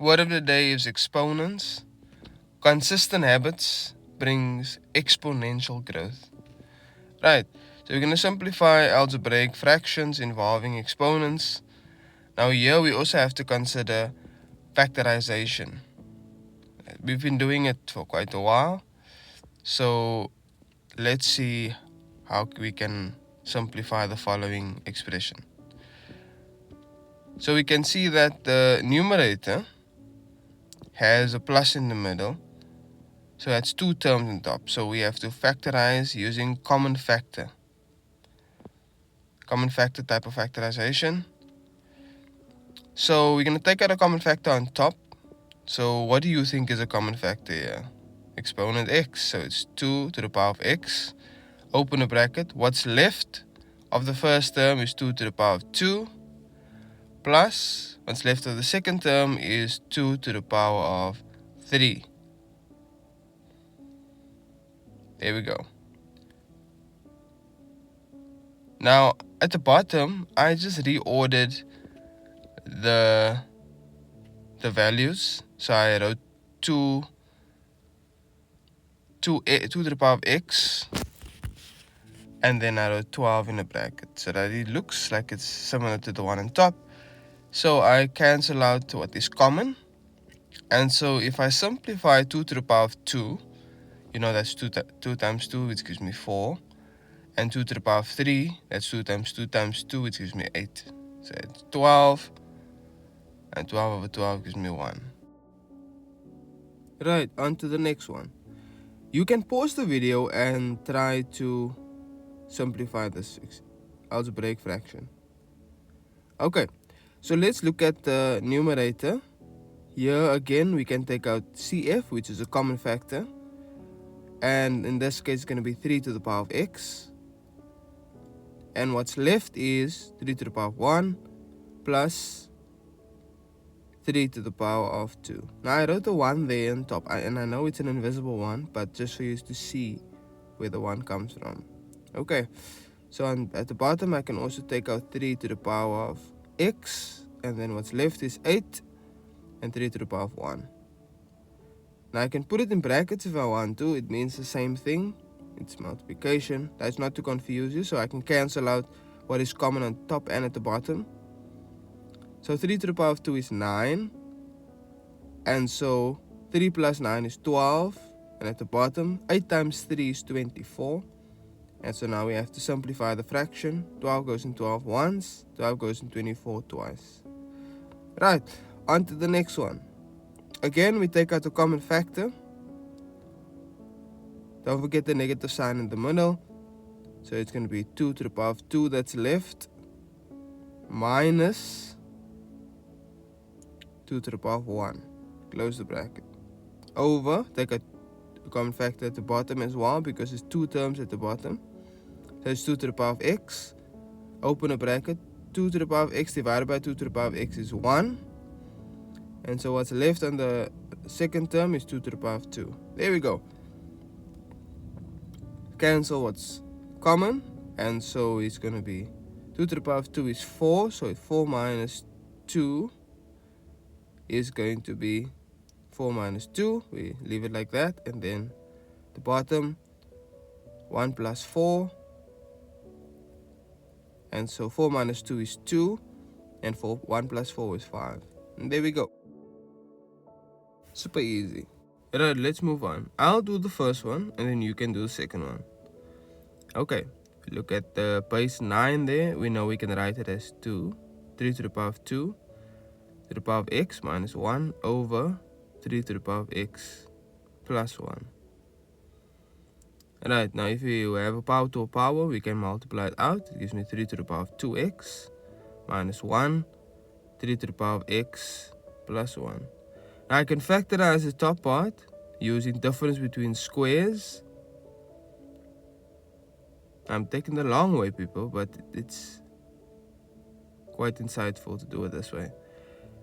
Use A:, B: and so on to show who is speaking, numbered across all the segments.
A: Word of the day is exponents. Consistent habits brings exponential growth. Right, so we're going to simplify algebraic fractions involving exponents. Now here we also have to consider factorization. We've been doing it for quite a while, so let's see how we can simplify the following expression. So we can see that the numerator has a plus in the middle, so that's two terms on top. So we have to factorize using common factor type of factorization. So we're going to take out a common factor on top. So what do you think is a common factor here? Exponent x, so it's 2 to the power of x. Open a bracket. What's left of the first term is 2 to the power of 2, plus what's left of the second term is 2 to the power of 3. There we go. Now at the bottom, I just reordered the values. So I wrote 2 to the power of x, and then I wrote 12 in a bracket, so that it looks like it's similar to the one on top. So I cancel out what is common, and so if I simplify 2 to the power of 2, you know that's 2 times 2, which gives me 4, and 2 to the power of 3, that's 2 times 2 times 2, which gives me 8. So it's 12, and 12 over 12 gives me 1. Right, on to the next one. You can pause the video and try to simplify this algebraic fraction. Okay, so let's look at the numerator. Here again we can take out CF, which is a common factor, and in this case it's going to be 3 to the power of x, and what's left is 3 to the power of 1 plus 3 to the power of 2. Now I wrote the 1 there on top, and I know it's an invisible one, but just for you to see where the 1 comes from. Okay, so at the bottom I can also take out 3 to the power of x, and then what's left is 8 and 3 to the power of 1. Now I can put it in brackets if I want to. It means the same thing. It's multiplication. That's not to confuse you, so I can cancel out what is common on top and at the bottom. So 3 to the power of 2 is 9, and so 3 plus 9 is 12, and at the bottom 8 times 3 is 24. And so now we have to simplify the fraction. 12 goes in 12 once, 12 goes in 24 twice. Right, on to the next one. Again, we take out a common factor. Don't forget the negative sign in the middle. So it's going to be 2 to the power of 2 that's left, minus 2 to the power of 1. Close the bracket. Over, take out a common factor at the bottom as well, because it's 2 terms at the bottom. So it's 2 to the power of x. Open a bracket. 2 to the power of x divided by 2 to the power of x is 1. And so what's left on the second term is 2 to the power of 2. There we go. Cancel what's common. And so it's going to be 2 to the power of 2 is 4. So 4 minus 2 is going to be 4 minus 2. We leave it like that. And then the bottom, 1 plus 4. And so 4 minus 2 is 2. And 1 plus 4 is 5. And there we go. Super easy. Alright, let's move on. I'll do the first one, and then you can do the second one. Okay, look at the base 9 there. We know we can write it as 2. 3 to the power of 2 to the power of x minus 1 over 3 to the power of x plus 1. Alright, now if you have a power to a power, we can multiply it out. It gives me 3 to the power of 2x minus 1, 3 to the power of x plus 1. Now I can factorize the top part using difference between squares. I'm taking the long way, people, but it's quite insightful to do it this way.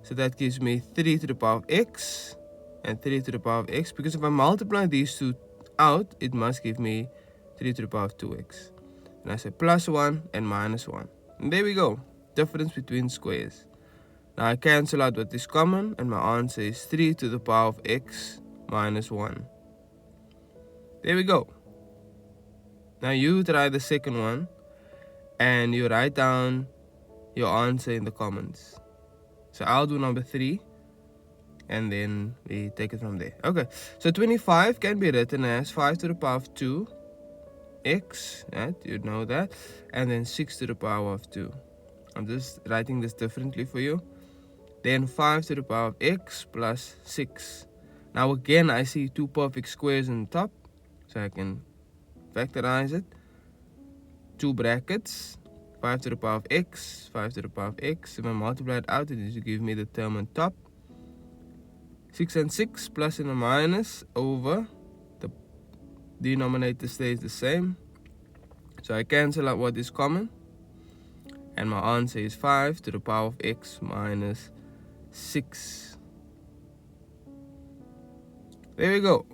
A: So that gives me 3 to the power of x and 3 to the power of x, because if I multiply these two out, it must give me 3 to the power of 2x. And I say plus 1 and minus 1. And there we go. Difference between squares. Now I cancel out what is common, and my answer is 3 to the power of x minus 1. There we go. Now you try the second one, and you write down your answer in the comments. So I'll do number 3, and then we take it from there. Okay, so 25 can be written as 5 to the power of 2 x, right? You know that, and then 6 to the power of 2. I'm just writing this differently for you. Then 5 to the power of x plus 6. Now again, I see two perfect squares on the top, so I can factorize it. 2 brackets, 5 to the power of x, 5 to the power of x. If I multiply it out, it will give me the term on top. 6 and 6 plus and a minus over the denominator stays the same. So I cancel out what is common, and my answer is 5 to the power of x minus 6. There we go.